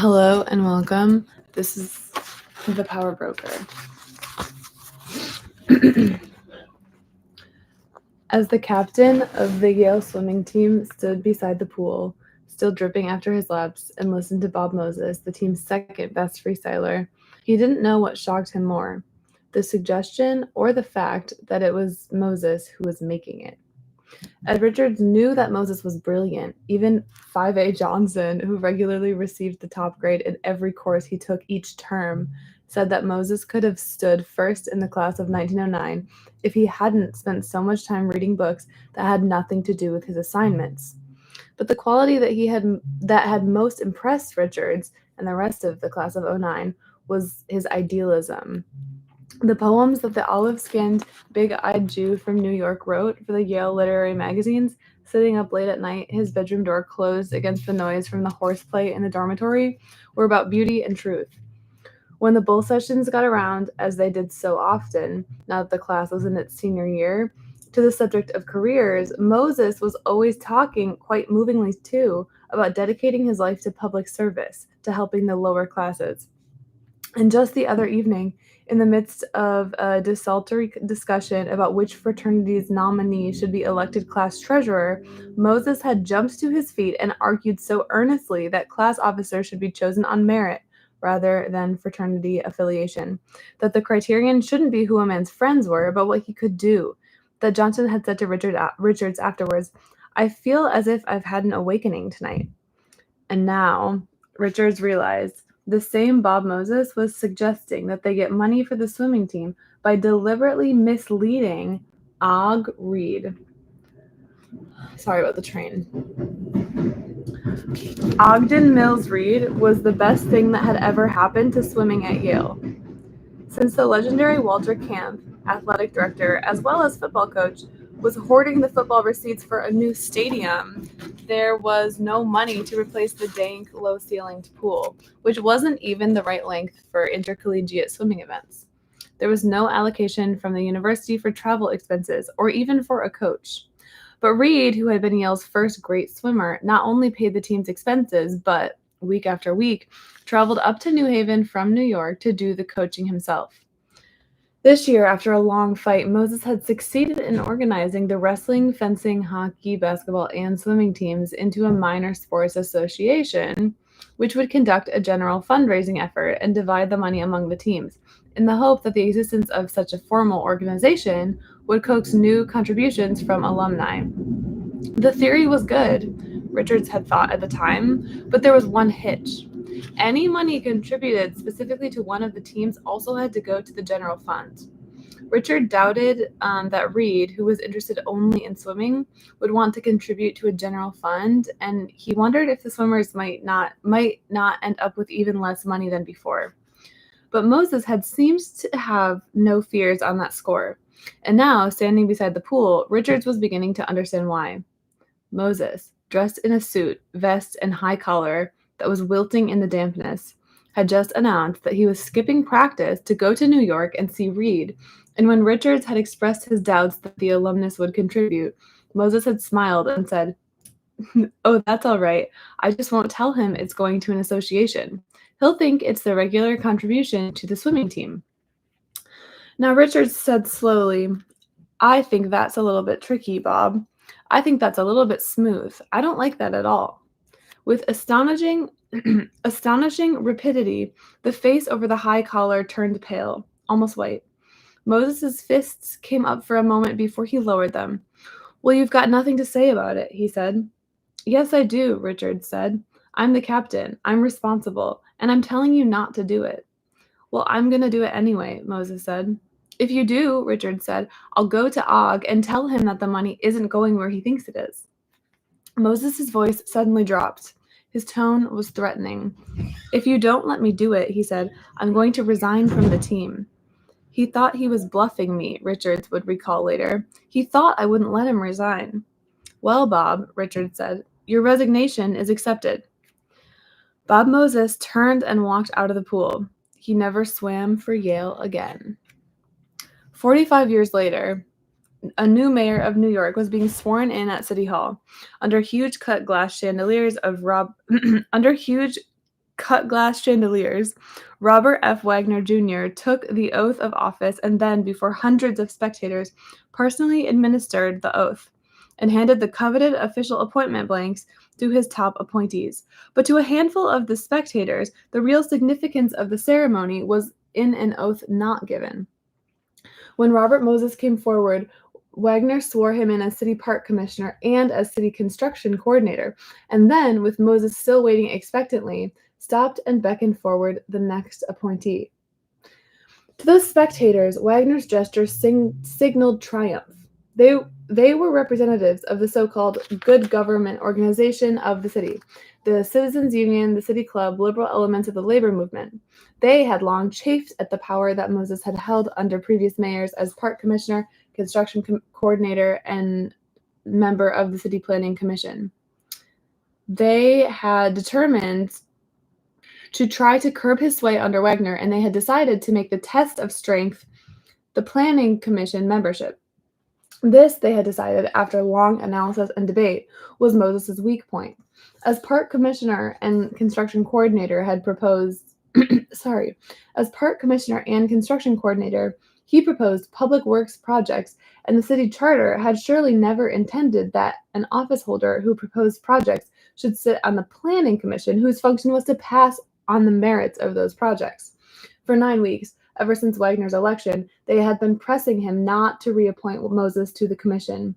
Hello and welcome. This is the Power Broker. As the captain of the Yale swimming team stood beside the pool, still dripping after his laps, and listened to Bob Moses, the team's second best freestyler, he didn't know what shocked him more, the suggestion or the fact that it was Moses who was making it. Ed Richards knew that Moses was brilliant. Even 5A Johnson, who regularly received the top grade in every course he took each term, said that Moses could have stood first in the class of 1909 if he hadn't spent so much time reading books that had nothing to do with his assignments. But the quality that had most impressed Richards and the rest of the class of '09 was his idealism. The poems that the olive-skinned, big-eyed Jew from New York wrote for the Yale literary magazines, sitting up late at night, his bedroom door closed against the noise from the horseplay in the dormitory, were about beauty and truth. When the bull sessions got around, as they did so often, now that the class was in its senior year, to the subject of careers, Moses was always talking, quite movingly too, about dedicating his life to public service, to helping the lower classes. And just the other evening, in the midst of a desultory discussion about which fraternity's nominee should be elected class treasurer, Moses had jumped to his feet and argued so earnestly that class officers should be chosen on merit rather than fraternity affiliation, that the criterion shouldn't be who a man's friends were, but what he could do. That Johnson had said to Richards afterwards, "I feel as if I've had an awakening tonight." And now, Richards realized the same Bob Moses was suggesting that they get money for the swimming team by deliberately misleading Og Reed. Sorry about the train. Ogden Mills Reed was the best thing that had ever happened to swimming at Yale. Since the legendary Walter Camp, athletic director as well as football coach, was hoarding the football receipts for a new stadium, there was no money to replace the dank, low-ceilinged pool, which wasn't even the right length for intercollegiate swimming events. There was no allocation from the university for travel expenses or even for a coach. But Reed, who had been Yale's first great swimmer, not only paid the team's expenses, but, week after week, traveled up to New Haven from New York to do the coaching himself. This year, after a long fight, Moses had succeeded in organizing the wrestling, fencing, hockey, basketball, and swimming teams into a minor sports association, which would conduct a general fundraising effort and divide the money among the teams, in the hope that the existence of such a formal organization would coax new contributions from alumni. The theory was good, Richards had thought at the time, but there was one hitch. Any money contributed specifically to one of the teams also had to go to the general fund. Richard doubted that Reed, who was interested only in swimming, would want to contribute to a general fund, and he wondered if the swimmers might not end up with even less money than before. But Moses had seemed to have no fears on that score, and now, standing beside the pool, Richards was beginning to understand why. Moses, dressed in a suit, vest, and high collar that was wilting in the dampness, had just announced that he was skipping practice to go to New York and see Reed, and when Richards had expressed his doubts that the alumnus would contribute, Moses had smiled and said, "Oh, that's all right. I just won't tell him it's going to an association. He'll think it's the regular contribution to the swimming team." Now Richards said slowly, "I think that's a little bit tricky, Bob. I think that's a little bit smooth. I don't like that at all." With astonishing rapidity, the face over the high collar turned pale, almost white. Moses's fists came up for a moment before he lowered them. "Well, you've got nothing to say about it," he said. "Yes, I do," Richards said. "I'm the captain. I'm responsible, and I'm telling you not to do it." "Well, I'm going to do it anyway," Moses said. "If you do," Richards said, "I'll go to Og and tell him that the money isn't going where he thinks it is." Moses's voice suddenly dropped. His tone was threatening. "If you don't let me do it," he said, "I'm going to resign from the team." He thought he was bluffing me, Richards would recall later. He thought I wouldn't let him resign. "Well, Bob," Richards said, "your resignation is accepted." Bob Moses turned and walked out of the pool. He never swam for Yale again. 45 years later, a new mayor of New York was being sworn in at City Hall under huge cut glass chandeliers of cut glass chandeliers. Robert F. Wagner Jr. took the oath of office and then, before hundreds of spectators, personally administered the oath and handed the coveted official appointment blanks to his top appointees. But to a handful of the spectators, the real significance of the ceremony was in an oath not given. When Robert Moses came forward, Wagner swore him in as city park commissioner and as city construction coordinator, and then, with Moses still waiting expectantly, stopped and beckoned forward the next appointee. To those spectators, Wagner's gesture signaled triumph. They were representatives of the so-called good government organization of the city, the Citizens Union, the City Club, liberal elements of the labor movement. They had long chafed at the power that Moses had held under previous mayors as park commissioner, construction coordinator, and member of the city planning commission. They had determined to try to curb his sway under Wagner, and they had decided to make the test of strength the planning commission membership. This, they had decided after long analysis and debate, was Moses' weak point. As park commissioner and construction coordinator had proposed as park commissioner and construction coordinator, he proposed public works projects, and the city charter had surely never intended that an office holder who proposed projects should sit on the planning commission, whose function was to pass on the merits of those projects. For 9 weeks, ever since Wagner's election, they had been pressing him not to reappoint Moses to the commission.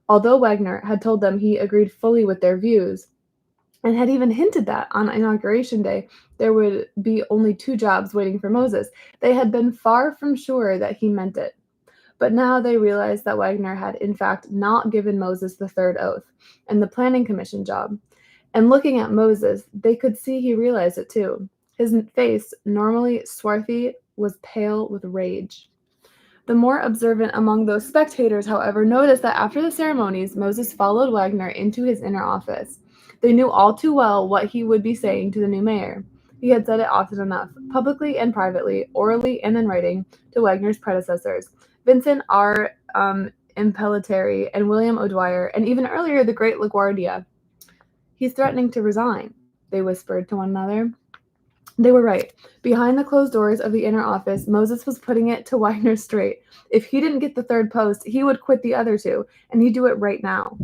Although Wagner had told them he agreed fully with their views, and had even hinted that on Inauguration Day there would be only 2 jobs waiting for Moses, they had been far from sure that he meant it. But now they realized that Wagner had in fact not given Moses the 3rd oath and the planning commission job. And looking at Moses, they could see he realized it too. His face, normally swarthy, was pale with rage. The more observant among those spectators, however, noticed that after the ceremonies, Moses followed Wagner into his inner office. They knew all too well what he would be saying to the new mayor. He had said it often enough, publicly and privately, orally and in writing, to Wagner's predecessors, Vincent R. Impellitteri and William O'Dwyer, and even earlier the great LaGuardia. "He's threatening to resign," they whispered to one another. They were right. Behind the closed doors of the inner office, Moses was putting it to Wagner straight. If he didn't get the 3rd post, he would quit the other 2, and he'd do it right now.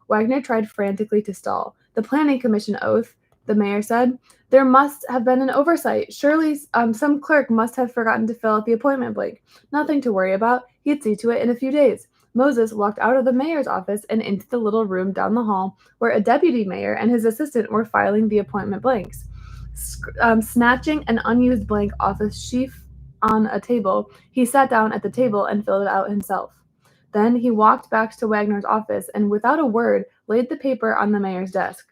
Wagner tried frantically to stall. "The planning commission oath," the mayor said. "There must have been an oversight. Surely some clerk must have forgotten to fill out the appointment blank. Nothing to worry about. He'd see to it in a few days." Moses walked out of the mayor's office and into the little room down the hall where a deputy mayor and his assistant were filing the appointment blanks. Snatching an unused blank off a sheaf on a table, he sat down at the table and filled it out himself. Then he walked back to Wagner's office and, without a word, laid the paper on the mayor's desk.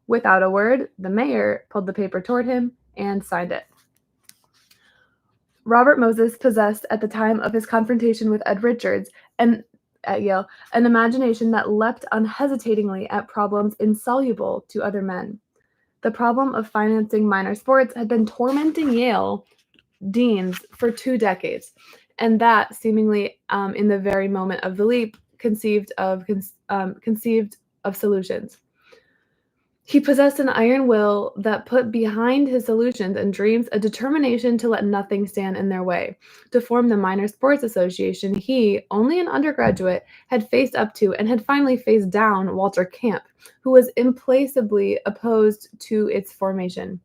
Without a word, the mayor pulled the paper toward him and signed it. Robert Moses possessed, at the time of his confrontation with Ed Richards at Yale, an imagination that leapt unhesitatingly at problems insoluble to other men. The problem of financing minor sports had been tormenting Yale deans for 2 decades, and that, seemingly in the very moment of the leap, conceived of solutions. He possessed an iron will that put behind his solutions and dreams a determination to let nothing stand in their way. To form the Minor Sports Association, he, only an undergraduate, had faced up to and had finally faced down Walter Camp, who was implacably opposed to its formation.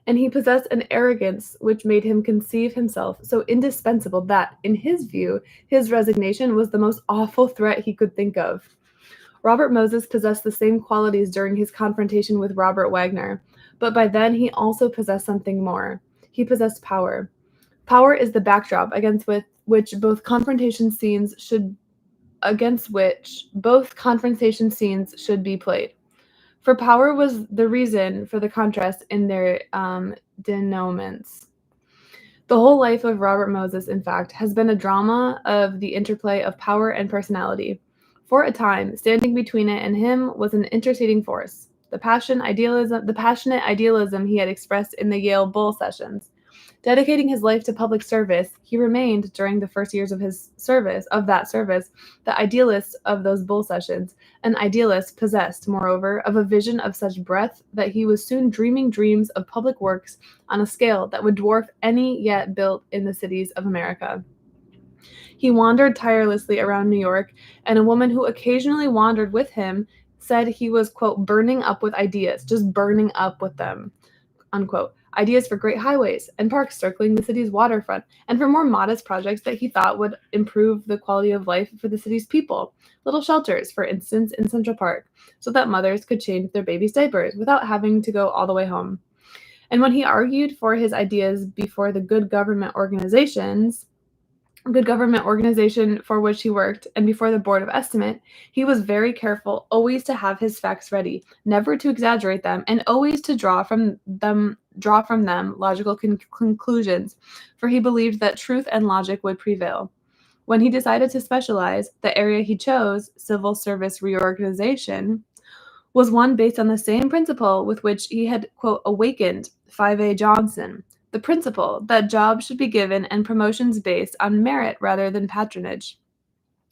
And he possessed an arrogance which made him conceive himself so indispensable that, in his view, his resignation was the most awful threat he could think of. Robert Moses possessed the same qualities during his confrontation with Robert Wagner, but by then he also possessed something more. He possessed power. Power is the backdrop against which both confrontation scenes should be played. For power was the reason for the contrast in their denouements. The whole life of Robert Moses, in fact, has been a drama of the interplay of power and personality. For a time, standing between it and him was an interceding force, the passionate idealism he had expressed in the Yale Bull sessions. Dedicating his life to public service, he remained during the first years of that service, the idealist of those bull sessions, an idealist possessed, moreover, of a vision of such breadth that he was soon dreaming dreams of public works on a scale that would dwarf any yet built in the cities of America. He wandered tirelessly around New York, and a woman who occasionally wandered with him said he was, quote, burning up with ideas, just burning up with them, unquote. Ideas for great highways and parks circling the city's waterfront, and for more modest projects that he thought would improve the quality of life for the city's people. Little shelters, for instance, in Central Park, so that mothers could change their babies' diapers without having to go all the way home. And when he argued for his ideas before the good government organization for which he worked, and before the Board of Estimate, he was very careful always to have his facts ready, never to exaggerate them, and always to draw from them logical conclusions, for he believed that truth and logic would prevail. When he decided to specialize, the area he chose, civil service reorganization, was one based on the same principle with which he had, quote, awakened 5A Johnson, the principle that jobs should be given and promotions based on merit rather than patronage.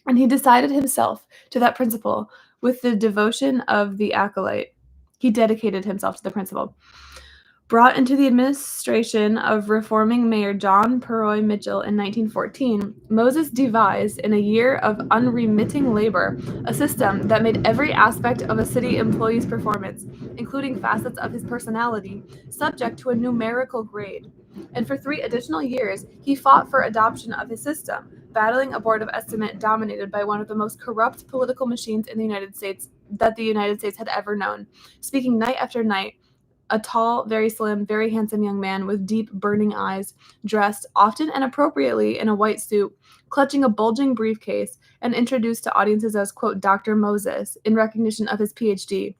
And he decided himself to that principle with the devotion of the acolyte. He dedicated himself to the principle. Brought into the administration of reforming Mayor John Purroy Mitchell in 1914, Moses devised, in a year of unremitting labor, a system that made every aspect of a city employee's performance, including facets of his personality, subject to a numerical grade. And for 3 additional years, he fought for adoption of his system, battling a board of estimate dominated by one of the most corrupt political machines in the United States that the United States had ever known, speaking night after night, a tall, very slim, very handsome young man with deep, burning eyes, dressed, often and appropriately, in a white suit, clutching a bulging briefcase, and introduced to audiences as, quote, Dr. Moses, in recognition of his PhD.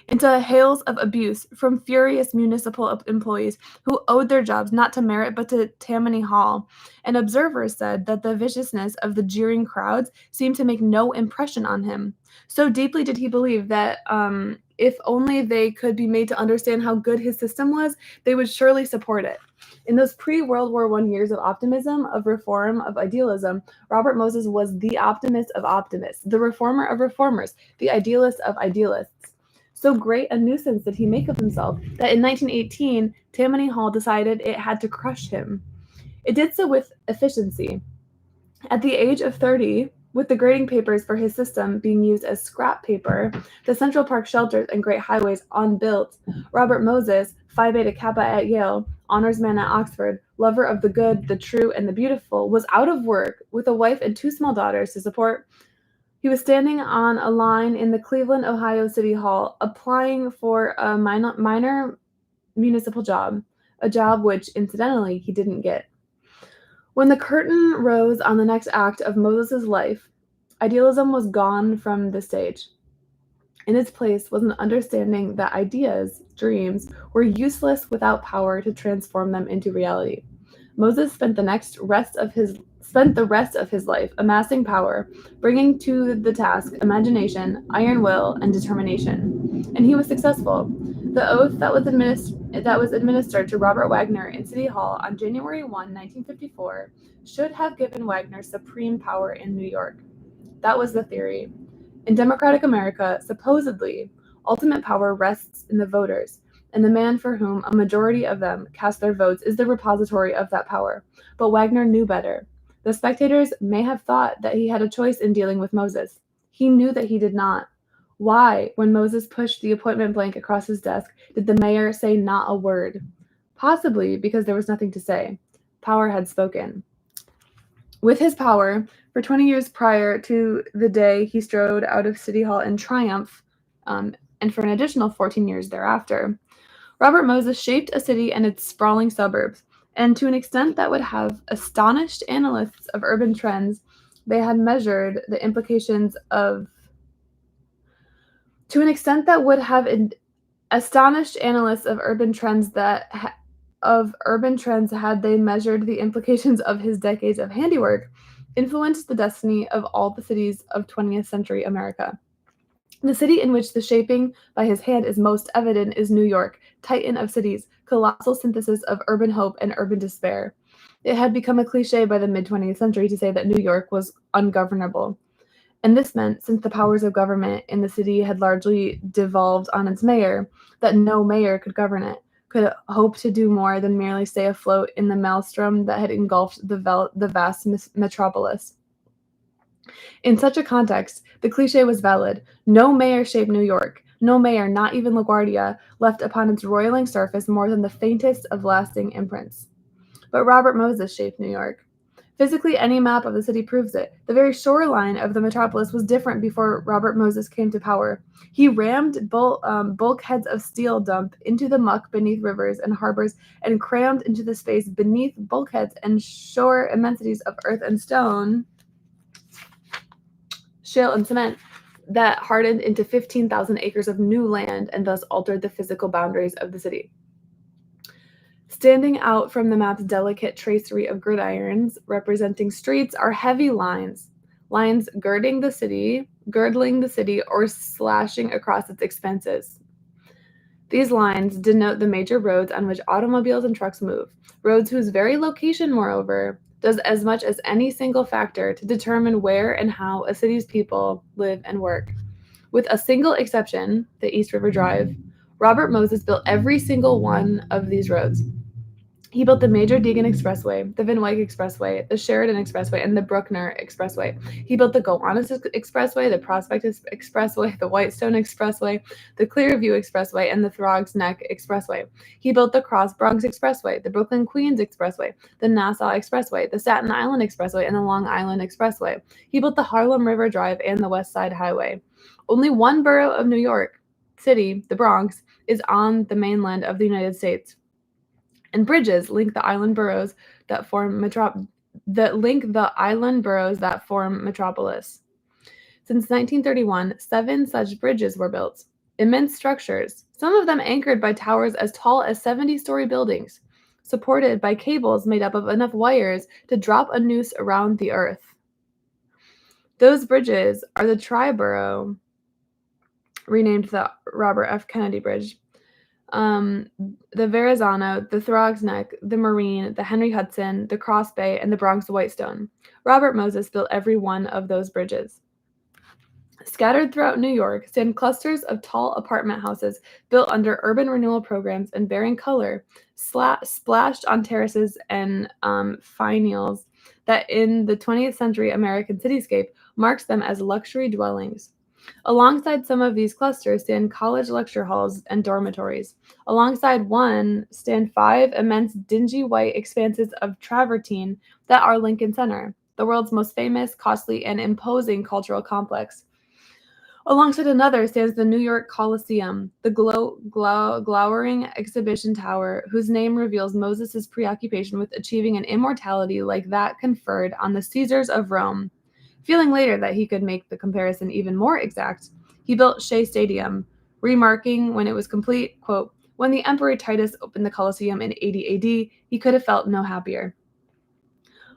Into hails of abuse from furious municipal employees who owed their jobs not to merit but to Tammany Hall, and observers said that the viciousness of the jeering crowds seemed to make no impression on him. So deeply did he believe that if only they could be made to understand how good his system was, they would surely support it. In those pre-World War I years of optimism, of reform, of idealism, Robert Moses was the optimist of optimists, the reformer of reformers, the idealist of idealists. So great a nuisance did he make of himself that in 1918, Tammany Hall decided it had to crush him. It did so with efficiency. At the age of 30, with the grading papers for his system being used as scrap paper, the Central Park shelters and great highways unbuilt, Robert Moses, Phi Beta Kappa at Yale, honors man at Oxford, lover of the good, the true, and the beautiful, was out of work with a wife and 2 small daughters to support. He was standing on a line in the Cleveland, Ohio City Hall, applying for a minor municipal job, a job which, incidentally, he didn't get. When the curtain rose on the next act of Moses' life, idealism was gone from the stage. In its place was an understanding that ideas, dreams, were useless without power to transform them into reality. Moses spent the rest of his life amassing power, bringing to the task imagination, iron will, and determination. And he was successful. The oath that was administered to Robert Wagner in City Hall on January 1, 1954, should have given Wagner supreme power in New York. That was the theory. In democratic America, supposedly, ultimate power rests in the voters, and the man for whom a majority of them cast their votes is the repository of that power. But Wagner knew better. The spectators may have thought that he had a choice in dealing with Moses. He knew that he did not. Why, when Moses pushed the appointment blank across his desk, did the mayor say not a word? Possibly because there was nothing to say. Power had spoken. With his power, for 20 years prior to the day he strode out of City Hall in triumph, and for an additional 14 years thereafter, Robert Moses shaped a city and its sprawling suburbs, and to an extent that would have astonished analysts of urban trends, they had measured the implications of astonished analysts of urban trends had they measured the implications of his decades of handiwork, influenced the destiny of all the cities of 20th century America. The city in which the shaping by his hand is most evident is New York, titan of cities, colossal synthesis of urban hope and urban despair. It had become a cliche by the mid 20th century to say that New York was ungovernable. And this meant, since the powers of government in the city had largely devolved on its mayor, that no mayor could govern it, could hope to do more than merely stay afloat in the maelstrom that had engulfed the vast metropolis. In such a context, the cliche was valid. No mayor shaped New York. No mayor, not even LaGuardia, left upon its roiling surface more than the faintest of lasting imprints. But Robert Moses shaped New York. Physically, any map of the city proves it. The very shoreline of the metropolis was different before Robert Moses came to power. He rammed bulkheads of steel dump into the muck beneath rivers and harbors and crammed into the space beneath bulkheads and shore immensities of earth and stone, shale and cement that hardened into 15,000 acres of new land and thus altered the physical boundaries of the city. Standing out from the map's delicate tracery of gridirons representing streets are heavy lines girdling the city, or slashing across its expanses. These lines denote the major roads on which automobiles and trucks move, roads whose very location, moreover, does as much as any single factor to determine where and how a city's people live and work. With a single exception, the East River Drive, Robert Moses built every single one of these roads. He built the Major Deegan Expressway, the Van Wyck Expressway, the Sheridan Expressway, and the Bruckner Expressway. He built the Gowanus Expressway, the Prospect Expressway, the Whitestone Expressway, the Clearview Expressway, and the Throgs Neck Expressway. He built the Cross Bronx Expressway, the Brooklyn Queens Expressway, the Nassau Expressway, the Staten Island Expressway, and the Long Island Expressway. He built the Harlem River Drive and the West Side Highway. Only one borough of New York City, the Bronx, is on the mainland of the United States. And bridges link the island boroughs that form metropolis. Since 1931, 7 such bridges were built. Immense structures, some of them anchored by towers as tall as 70-story buildings, supported by cables made up of enough wires to drop a noose around the earth. Those bridges are the Triborough, renamed the Robert F. Kennedy Bridge, the Verrazano, the Throgs Neck, the Marine, the Henry Hudson, the Cross Bay, and the Bronx Whitestone. Robert Moses built every one of those bridges. Scattered throughout New York stand clusters of tall apartment houses built under urban renewal programs and bearing color, splashed on terraces and finials that in the 20th century American cityscape marks them as luxury dwellings. Alongside some of these clusters stand college lecture halls and dormitories. Alongside one stand 5 immense dingy white expanses of travertine that are Lincoln Center, the world's most famous, costly, and imposing cultural complex. Alongside another stands the New York Coliseum, the glowering exhibition tower whose name reveals Moses' preoccupation with achieving an immortality like that conferred on the Caesars of Rome. Feeling later that he could make the comparison even more exact, he built Shea Stadium, remarking when it was complete, quote, "When the Emperor Titus opened the Colosseum in 80 AD, he could have felt no happier."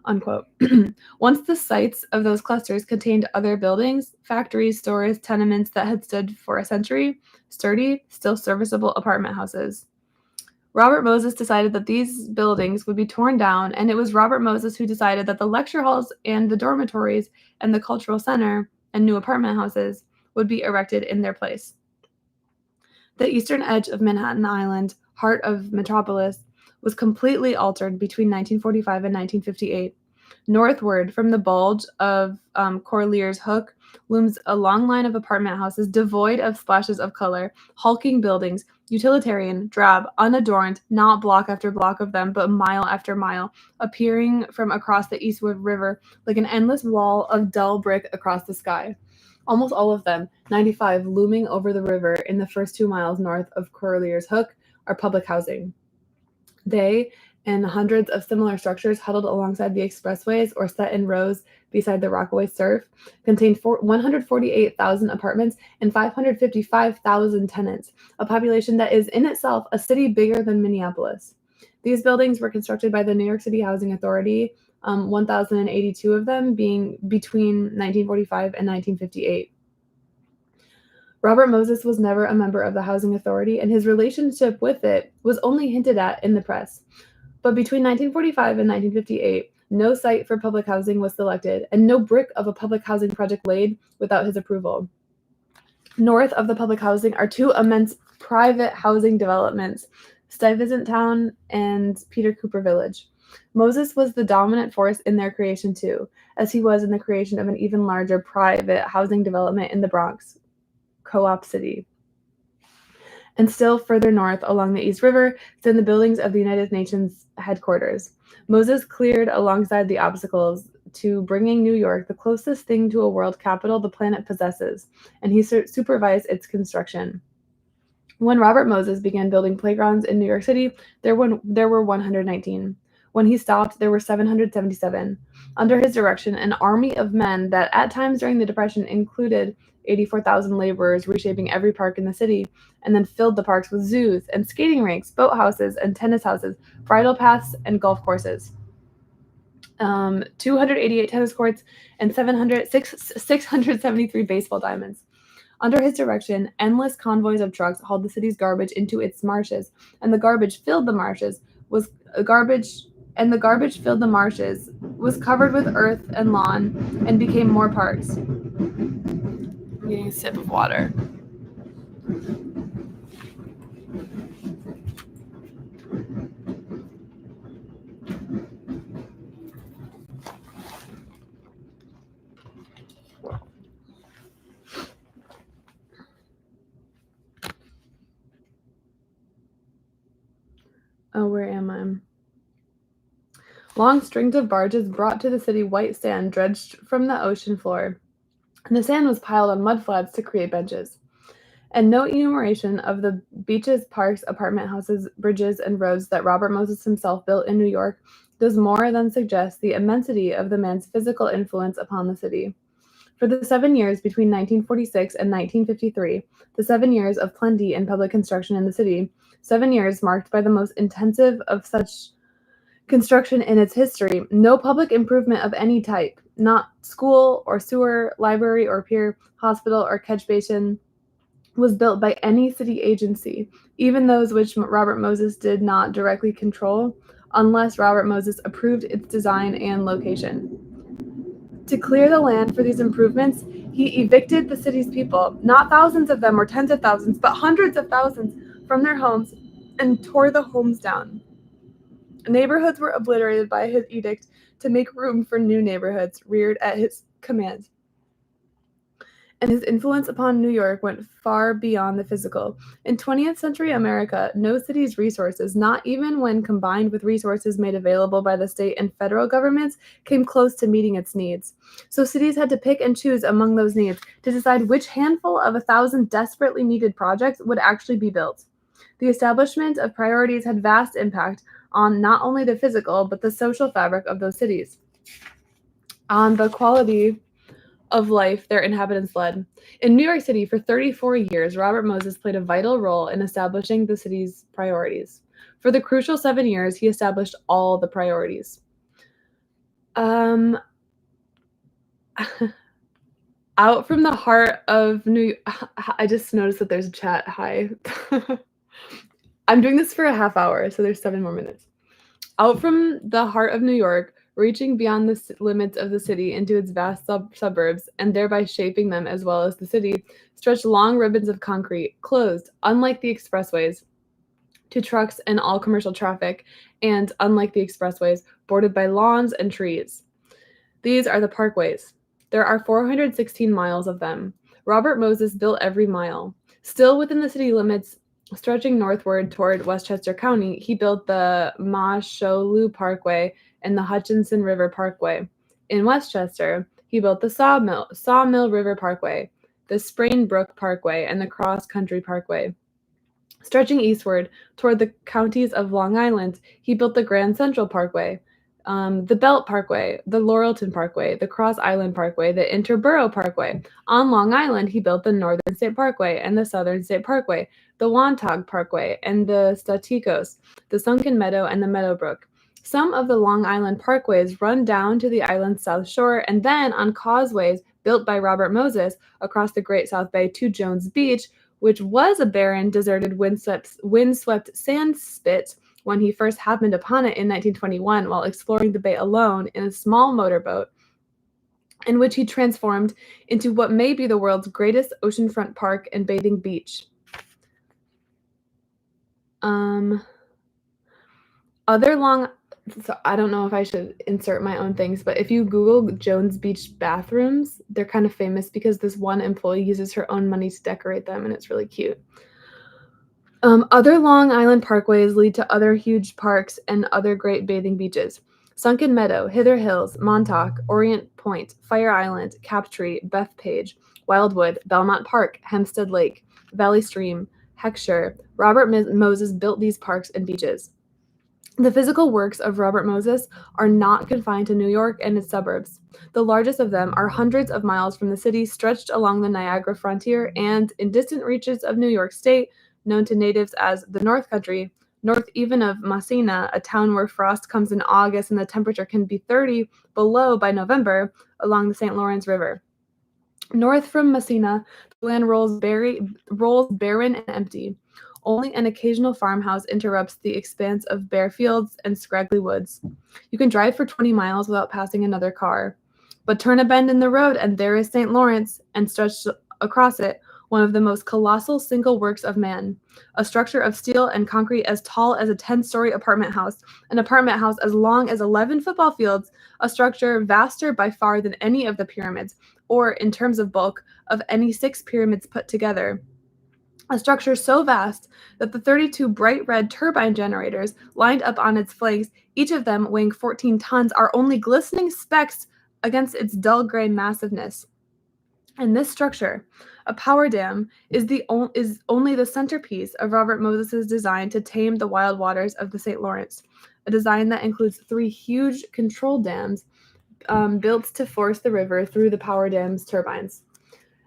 Unquote. Once the sites of those clusters contained other buildings, factories, stores, tenements that had stood for a century, sturdy, still serviceable apartment houses. Robert Moses decided that these buildings would be torn down, and it was Robert Moses who decided that the lecture halls and the dormitories and the cultural center and new apartment houses would be erected in their place. The eastern edge of Manhattan Island, heart of metropolis, was completely altered between 1945 and 1958. Northward from the bulge of Corlear's Hook looms a long line of apartment houses devoid of splashes of color, hulking buildings, utilitarian, drab, unadorned, not block after block of them, but mile after mile, appearing from across the Eastwood River like an endless wall of dull brick across the sky. Almost all of them, 95 looming over the river in the first 2 miles north of Corlear's Hook, are public housing. They and hundreds of similar structures huddled alongside the expressways or set in rows beside the Rockaway Surf contain 148,000 apartments and 555,000 tenants, a population that is in itself a city bigger than Minneapolis. These buildings were constructed by the New York City Housing Authority, 1,082 of them being between 1945 and 1958. Robert Moses was never a member of the Housing Authority, and his relationship with it was only hinted at in the press. But between 1945 and 1958, no site for public housing was selected, and no brick of a public housing project laid without his approval. North of the public housing are two immense private housing developments, Stuyvesant Town and Peter Cooper Village. Moses was the dominant force in their creation too, as he was in the creation of an even larger private housing development in the Bronx, Co-op City. And still further north along the East River stand the buildings of the United Nations headquarters. Moses cleared alongside the obstacles to bringing New York the closest thing to a world capital the planet possesses, and he supervised its construction. When Robert Moses began building playgrounds in New York City, there were 119. When he stopped, there were 777. Under his direction, an army of men that at times during the Depression included 84,000 laborers reshaping every park in the city, and then filled the parks with zoos and skating rinks, boathouses and tennis houses, bridle paths and golf courses. 288 tennis courts and 673 baseball diamonds. Under his direction, endless convoys of trucks hauled the city's garbage into its marshes, and the garbage filled the marshes was covered with earth and lawn and became more parks. I'm getting a sip of water. Oh, where am I? Long strings of barges brought to the city white sand dredged from the ocean floor, and the sand was piled on mud flats to create benches. And no enumeration of the beaches, parks, apartment houses, bridges, and roads that Robert Moses himself built in New York does more than suggest the immensity of the man's physical influence upon the city. For the 7 years between 1946 and 1953, the 7 years of plenty in public construction in the city, 7 years marked by the most intensive of such construction in its history, no public improvement of any type, not school or sewer, library or pier, hospital or catch basin, was built by any city agency, even those which Robert Moses did not directly control, unless Robert Moses approved its design and location. To clear the land for these improvements, he evicted the city's people, not thousands of them or tens of thousands, but hundreds of thousands, from their homes and tore the homes down. Neighborhoods were obliterated by his edict to make room for new neighborhoods reared at his command. And his influence upon New York went far beyond the physical. In 20th century America, no city's resources, not even when combined with resources made available by the state and federal governments, came close to meeting its needs. So cities had to pick and choose among those needs to decide which handful of 1,000 desperately needed projects would actually be built. The establishment of priorities had vast impact on not only the physical, but the social fabric of those cities, on the quality of life their inhabitants led. In New York City, for 34 years, Robert Moses played a vital role in establishing the city's priorities. For the crucial 7 years, he established all the priorities. Out from the heart of New York, I just noticed that there's a chat. Hi. I'm doing this for a half hour, so there's 7 more minutes. Out from the heart of New York, reaching beyond the limits of the city into its vast suburbs, and thereby shaping them as well as the city, stretched long ribbons of concrete, closed, unlike the expressways, to trucks and all commercial traffic, and, unlike the expressways, bordered by lawns and trees. These are the parkways. There are 416 miles of them. Robert Moses built every mile. Still within the city limits, stretching northward toward Westchester County, he built the Mosholu Parkway and the Hutchinson River Parkway. In Westchester, he built the Sawmill River Parkway, the Sprain Brook Parkway, and the Cross Country Parkway. Stretching eastward toward the counties of Long Island, he built the Grand Central Parkway, the Belt Parkway, the Laurelton Parkway, the Cross Island Parkway, the Interborough Parkway. On Long Island, he built the Northern State Parkway and the Southern State Parkway, the Wantagh Parkway and the Statikos, the Sunken Meadow and the Meadowbrook. Some of the Long Island parkways run down to the island's south shore and then on causeways built by Robert Moses across the Great South Bay to Jones Beach, which was a barren, deserted, windswept sand spit when he first happened upon it in 1921 while exploring the bay alone in a small motorboat, in which he transformed into what may be the world's greatest oceanfront park and bathing beach. So I don't know if I should insert my own things, but if you Google Jones Beach bathrooms, they're kind of famous because this one employee uses her own money to decorate them, and it's really cute. Other Long Island parkways lead to other huge parks and other great bathing beaches. Sunken Meadow, Hither Hills, Montauk, Orient Point, Fire Island, Captree, Bethpage, Wildwood, Belmont Park, Hempstead Lake, Valley Stream, Heckscher. Robert Moses built these parks and beaches. The physical works of Robert Moses are not confined to New York and its suburbs. The largest of them are hundreds of miles from the city, stretched along the Niagara frontier and in distant reaches of New York State, known to natives as the North Country, north even of Massena, a town where frost comes in August and the temperature can be 30 below by November, along the St. Lawrence River. North from Massena, the land rolls barren and empty. Only an occasional farmhouse interrupts the expanse of bare fields and scraggly woods. You can drive for 20 miles without passing another car. But turn a bend in the road and there is St. Lawrence, and stretched across it, one of the most colossal single works of man, a structure of steel and concrete as tall as a 10-story apartment house, an apartment house as long as 11 football fields, a structure vaster by far than any of the pyramids, or, in terms of bulk, of any 6 pyramids put together. A structure so vast that the 32 bright red turbine generators lined up on its flanks, each of them weighing 14 tons, are only glistening specks against its dull gray massiveness. And this structure, a power dam, is only the centerpiece of Robert Moses' design to tame the wild waters of the St. Lawrence, a design that includes 3 huge control dams built to force the river through the power dam's turbines.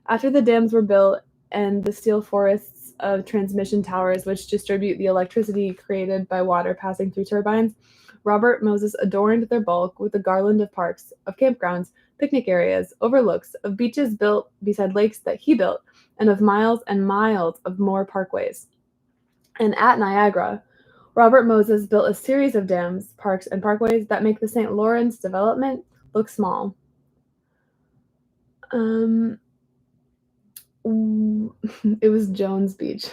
After the dams were built and the steel forests of transmission towers which distribute the electricity created by water passing through turbines, Robert Moses adorned their bulk with a garland of parks, of campgrounds, picnic areas, overlooks, of beaches built beside lakes that he built, and of miles and miles of more parkways. And at Niagara, Robert Moses built a series of dams, parks, and parkways that make the St. Lawrence development look small. It was Jones Beach.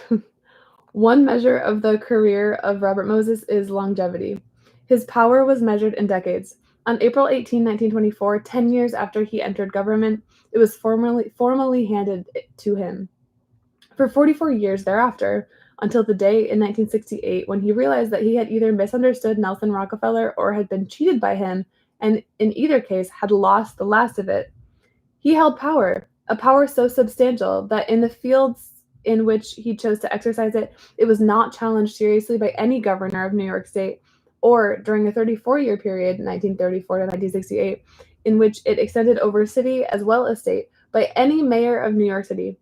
One measure of the career of Robert Moses is longevity. His power was measured in decades. On April 18, 1924, 10 years after he entered government, it was formally handed to him. For 44 years thereafter, until the day in 1968 when he realized that he had either misunderstood Nelson Rockefeller or had been cheated by him, and in either case had lost the last of it, he held power, a power so substantial that in the fields in which he chose to exercise it, it was not challenged seriously by any governor of New York State, or during a 34-year period, 1934 to 1968, in which it extended over city as well as state, by any mayor of New York City.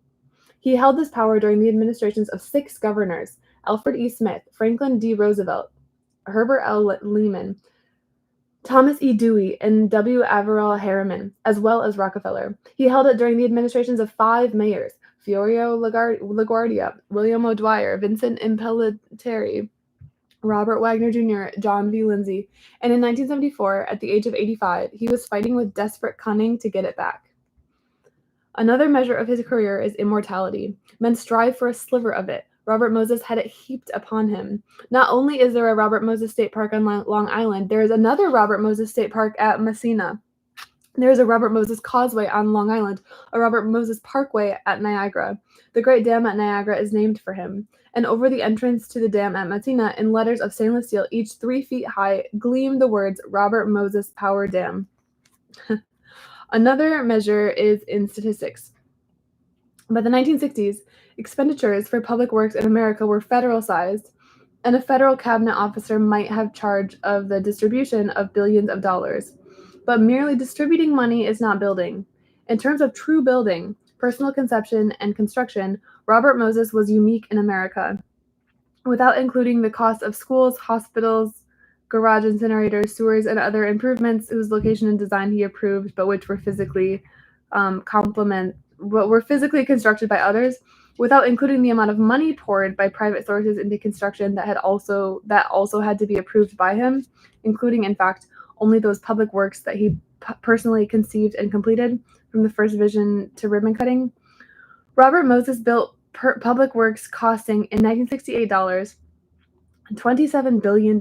He held this power during the administrations of 6 governors: Alfred E. Smith, Franklin D. Roosevelt, Herbert L. Lehman, Thomas E. Dewey, and W. Averell Harriman, as well as Rockefeller. He held it during the administrations of 5 mayors: Fiorio LaGuardia, William O'Dwyer, Vincent Impellitteri, Robert Wagner Jr., John V. Lindsay, and in 1974, at the age of 85, he was fighting with desperate cunning to get it back. Another measure of his career is immortality. Men strive for a sliver of it. Robert Moses had it heaped upon him. Not only is there a Robert Moses State Park on Long Island, there is another Robert Moses State Park at Massena. There is a Robert Moses Causeway on Long Island, a Robert Moses Parkway at Niagara. The Great Dam at Niagara is named for him. And over the entrance to the dam at Massena, in letters of stainless steel, each 3 feet high, gleam the words Robert Moses Power Dam. Another measure is in statistics. By the 1960s, expenditures for public works in America were federal-sized, and a federal cabinet officer might have charge of the distribution of billions of dollars. But merely distributing money is not building. In terms of true building, personal conception, and construction, Robert Moses was unique in America. Without including the cost of schools, hospitals, garage incinerators, sewers, and other improvements whose location and design he approved, but which were physically were physically constructed by others, without including the amount of money poured by private sources into construction that also had to be approved by him, including, in fact, only those public works that he personally conceived and completed, from the first vision to ribbon cutting. Robert Moses built public works costing in 1968 $27 billion.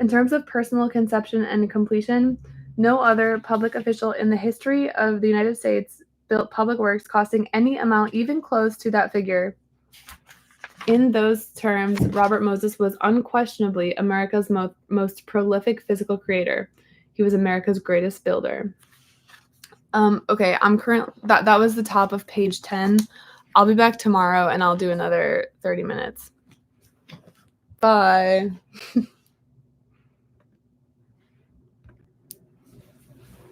In terms of personal conception and completion, no other public official in the history of the United States built public works costing any amount even close to that figure. In those terms, Robert Moses was unquestionably America's most prolific physical creator. He was America's greatest builder. Okay, that was the top of page 10. I'll be back tomorrow and I'll do another 30 minutes. Bye.